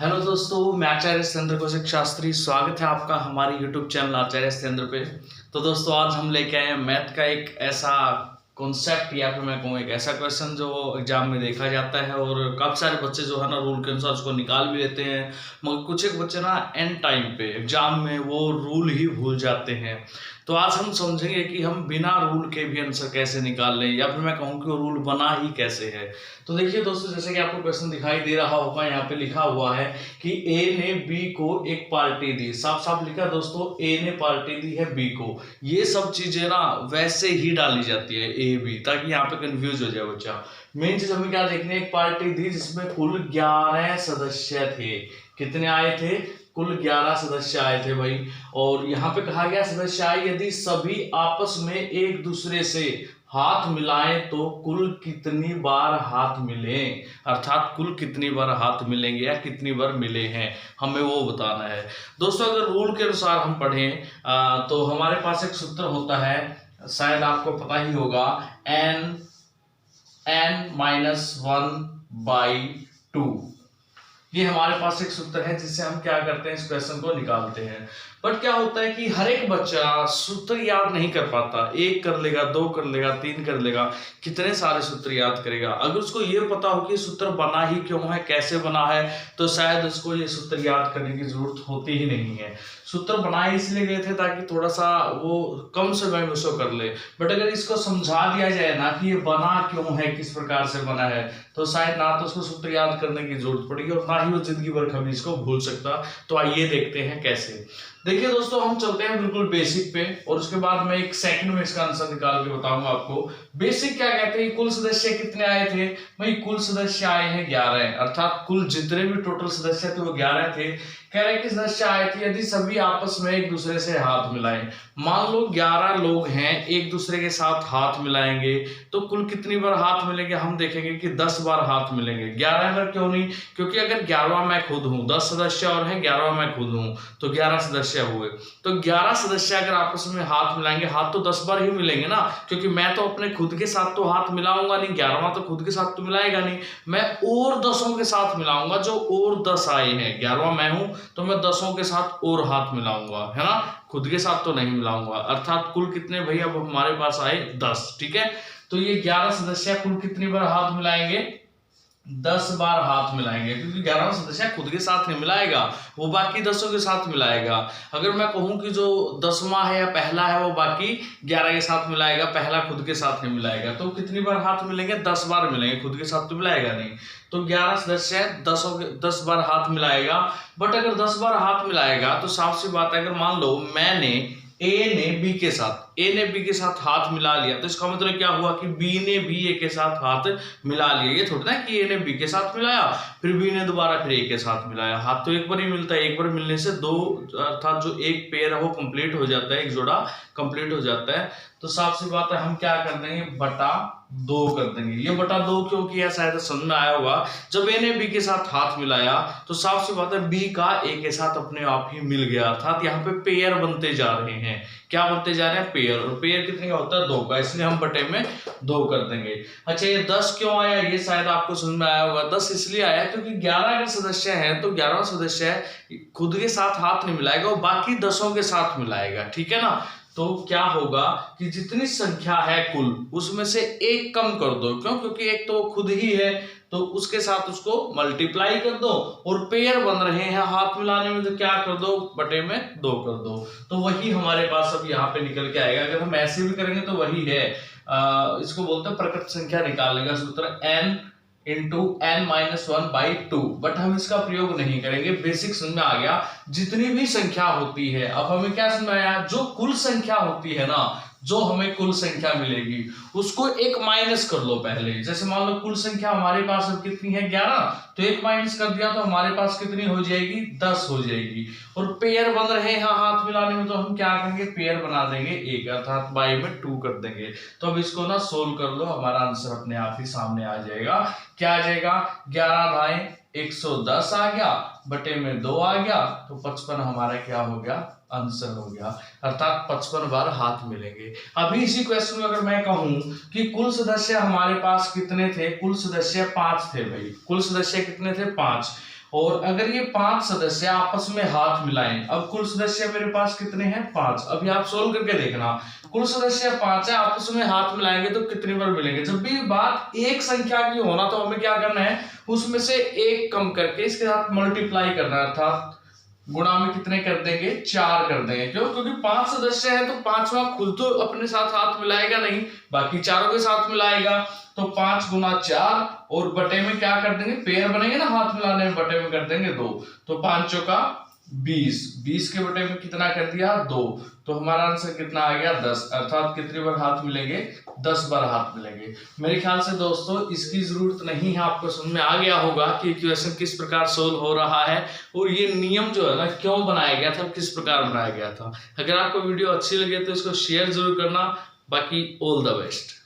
Hello दोस्तों, मैं आचार्य सत्येंद्र कौशिक शास्त्री। स्वागत है आपका हमारे यूट्यूब चैनल आचार्य सत्येंद्र पे। तो दोस्तों, आज हम लेके आए हैं मैथ का एक ऐसा कॉन्सेप्ट या फिर मैं कहूँ एक ऐसा क्वेश्चन जो एग्जाम में देखा जाता है और काफ़ी सारे बच्चे जो है ना रूल के अनुसार उसको निकाल भी लेते हैं, मगर कुछ एक बच्चे ना एंड टाइम पे एग्जाम में वो रूल ही भूल जाते हैं। तो आज हम समझेंगे कि हम बिना रूल के भी आंसर कैसे निकाल लें, या फिर मैं कहूँ कि वो रूल बना ही कैसे है। तो देखिए दोस्तों, जैसे कि आपको क्वेश्चन दिखाई दे रहा होगा, यहाँ पे लिखा हुआ है कि ए ने बी को एक पार्टी दी। साफ साफ लिखा दोस्तों, ए ने पार्टी दी है बी को। ये सब चीजें ना वैसे ही डाली जाती है ए बी, ताकि यहाँ पे कंफ्यूज हो जाए बच्चा। मेन चीज हमें क्या देखनी है, एक पार्टी दी जिसमें कुल 11 सदस्य थे। कितने आए थे? कुल 11 सदस्य आए थे भाई। और यहाँ पे कहा गया सदस्य आए यदि सभी आपस में एक दूसरे से हाथ मिलाएं तो कुल कितनी बार हाथ मिले, अर्थात कुल कितनी बार हाथ मिलेंगे या कितनी बार मिले हैं, हमें वो बताना है। दोस्तों, अगर रूल के अनुसार हम पढ़ें तो हमारे पास एक सूत्र होता है, शायद आपको पता ही होगा, n-1/2। ये हमारे पास एक सूत्र है जिससे हम क्या करते हैं, इस क्वेश्चन को निकालते हैं। बट क्या होता है कि हर एक बच्चा सूत्र याद नहीं कर पाता। एक कर लेगा, दो कर लेगा, तीन कर लेगा, कितने सारे सूत्र याद करेगा। अगर उसको ये पता हो कि सूत्र बना ही क्यों है, कैसे बना है, तो शायद उसको ये सूत्र याद करने की जरूरत होती ही नहीं है। सूत्र बनाए इसलिए गए थे ताकि थोड़ा सा वो कम समय में उसको कर ले। बट अगर इसको समझा दिया जाए ना कि ये बना क्यों है, किस प्रकार से बना है, तो शायद ना तो उसको सूत्र याद करने की जरूरत पड़ेगी और ना ही वो जिंदगी भर कभी इसको भूल सकता। तो आइए देखते हैं कैसे। देखिए दोस्तों, हम चलते हैं बिल्कुल बेसिक पे और उसके बाद मैं एक सेकंड में इसका आंसर निकाल के बताऊंगा आपको। बेसिक क्या कहते हैं, कुल सदस्य कितने आए थे भाई? कुल सदस्य आए हैं 11, अर्थात कुल जितने भी टोटल सदस्य थे वो 11 थे। कह रहे हैं कि सदस्य आए थे यदि सभी आपस में एक दूसरे से हाथ मिलाएं। मान लो 11 लोग हैं, एक दूसरे के साथ हाथ मिलाएंगे तो कुल कितनी बार हाथ मिलेंगे? हम देखेंगे कि 10 बार हाथ मिलेंगे। 11 बार क्यों नहीं? क्योंकि अगर 11वां मैं खुद हूं, 10 सदस्य और हैं, 11वां मैं खुद हूं, तो 11 सदस्य हुए। तो 11 सदस्य अगर आपस में हाथ मिलाएंगे, हाथ तो 10 बार ही मिलेंगे ना, क्योंकि मैं तो अपने खुद के साथ तो हाथ मिलाऊंगा नहीं, 11वां तो खुद के साथ तो मिलाएगा नहीं, मैं और 10 के साथ मिलाऊंगा जो और 10 आए हैं। 11वां मैं हूं तो मैं 10 के साथ और हाथ मिलाऊंगा, है ना, खुद के साथ तो नहीं मिलाऊंगा। अर्थात कुल कितने भाई अब हमारे पास आए? 10। ठीक है, तो ये 11 सदस्य कुल कितनी बार हाथ मिलाएंगे? 10 बार हाथ मिलाएंगे, क्योंकि 11वां सदस्य खुद के साथ नहीं मिलाएगा, वो बाकी 10 के साथ मिलाएगा। अगर मैं कहूं कि जो 10वां है या पहला है वो बाकी 11 के साथ मिलाएगा, पहला खुद के साथ नहीं मिलाएगा, तो कितनी बार हाथ मिलेंगे? 10 बार मिलेंगे, खुद के साथ तो मिलाएगा नहीं। तो 11 सदस्य 10 बार हाथ मिलाएगा। बट अगर 10 बार हाथ मिलाएगा तो साफ सी बात है, अगर मान लो ए ने बी के साथ हाथ मिला लिया, तो इसका मतलब क्या हुआ कि बी ने भी ए के साथ हाथ मिला लिया। ये थोड़ा ना कि ए ने बी के साथ मिलाया फिर बी ने दोबारा फिर ए के साथ मिलाया। हाथ तो एक बार ही मिलता है, एक बार मिलने से दो, अर्थात जो एक पेयर है वो कंप्लीट हो जाता है, एक जोड़ा कंप्लीट हो जाता है। तो साफ सी बात है, हम क्या कर देंगे, बटा 2 कर देंगे। ये बटा 2 क्यों किया, शायद समझ में आया होगा। जब ए ने बी के साथ हाथ मिलाया तो साफ सी बात है बी का ए के साथ अपने आप ही मिल गया, अर्थात यहाँ पे पेयर बनते जा रहे हैं। क्या बनते जा रहे हैं? पेयर। और पेयर कितने का होता है? 2 का, इसलिए हम बटे में 2 कर देंगे। अच्छा, ये 10 क्यों आया, ये शायद आपको समझ में आया होगा। 10 इसलिए आया क्योंकि 11 अगर सदस्य है तो 11वां सदस्य खुद के साथ हाथ नहीं मिलाएगा, वो बाकी 10 के साथ मिलाएगा। ठीक है ना, तो क्या होगा कि जितनी संख्या है कुल, उसमें से एक कम कर दो। क्यों? क्योंकि एक तो खुद ही है, तो उसके साथ उसको मल्टीप्लाई कर दो, और पेयर बन रहे हैं हाथ मिलाने में, तो क्या कर दो, बटे में 2 कर दो। तो वही हमारे पास अब यहाँ पे निकल के आएगा। अगर हम ऐसे भी करेंगे तो वही है, इसको बोलते हैं प्रकृत संख्या निकालने का सूत्र, n इंटू n-1/2। बट हम इसका प्रयोग नहीं करेंगे, बेसिक समझ में आ गया। जितनी भी संख्या होती है, अब हमें क्या समझ में आया, जो कुल संख्या होती है ना, जो हमें कुल संख्या मिलेगी उसको एक माइनस कर लो पहले। जैसे मान लो कुल संख्या हमारे पास अब कितनी है, 11, तो एक माइनस कर दिया तो हमारे पास कितनी हो जाएगी, 10 हो जाएगी। और पेयर बन रहे हैं हाथ मिलाने में, तो हम क्या करेंगे, पेयर बना देंगे एक, अर्थात बाई में 2 कर देंगे। तो अब इसको ना सोल्व कर लो, हमारा आंसर अपने आप ही सामने आ जाएगा। क्या आ जाएगा, 11 भाई 110 आ गया, बटे में 2 आ गया, तो 55 हमारा क्या हो गया, आंसर हो गया। अर्थात 55 बार हाथ मिलेंगे। अभी इसी क्वेश्चन में अगर मैं कहूं कि कुल सदस्य हमारे पास कितने थे, कुल सदस्य 5 थे भाई। कुल सदस्य कितने थे, 5। और अगर ये 5 सदस्य आपस में हाथ मिलाएं, अब कुल सदस्य मेरे पास कितने हैं 5। अभी आप सोल्व करके देखना, कुल सदस्य 5 है, आपस में हाथ मिलाएंगे तो कितनी बार मिलेंगे। जब भी बात एक संख्या की होना तो हमें क्या करना है, उसमें से एक कम करके इसके साथ मल्टीप्लाई करना है, अर्थात गुणा में कितने कर देंगे 4 कर देंगे। क्यों? क्योंकि 5 सदस्य हैं तो 5वां खुद तो अपने साथ हाथ मिलाएगा नहीं, बाकी चारों के साथ मिलाएगा। तो 5 गुना 4 और बटे में क्या कर देंगे, पेयर बनेंगे ना हाथ मिलाने में, बटे में कर देंगे 2। तो 5 चौका 20, 20 के बटे में कितना कर दिया 2। तो हमारा आंसर कितना आ गया 10, अर्थात कितनी बार हाथ मिलेंगे 10 बार हाथ मिलेंगे। मेरे ख्याल से दोस्तों इसकी जरूरत नहीं है, आपको समझ में आ गया होगा कि इक्वेशन किस प्रकार सोल्व हो रहा है और ये नियम जो है ना क्यों बनाया गया था, किस प्रकार बनाया गया था। अगर आपको वीडियो अच्छी लगे तो इसको शेयर जरूर करना। बाकी ऑल द बेस्ट।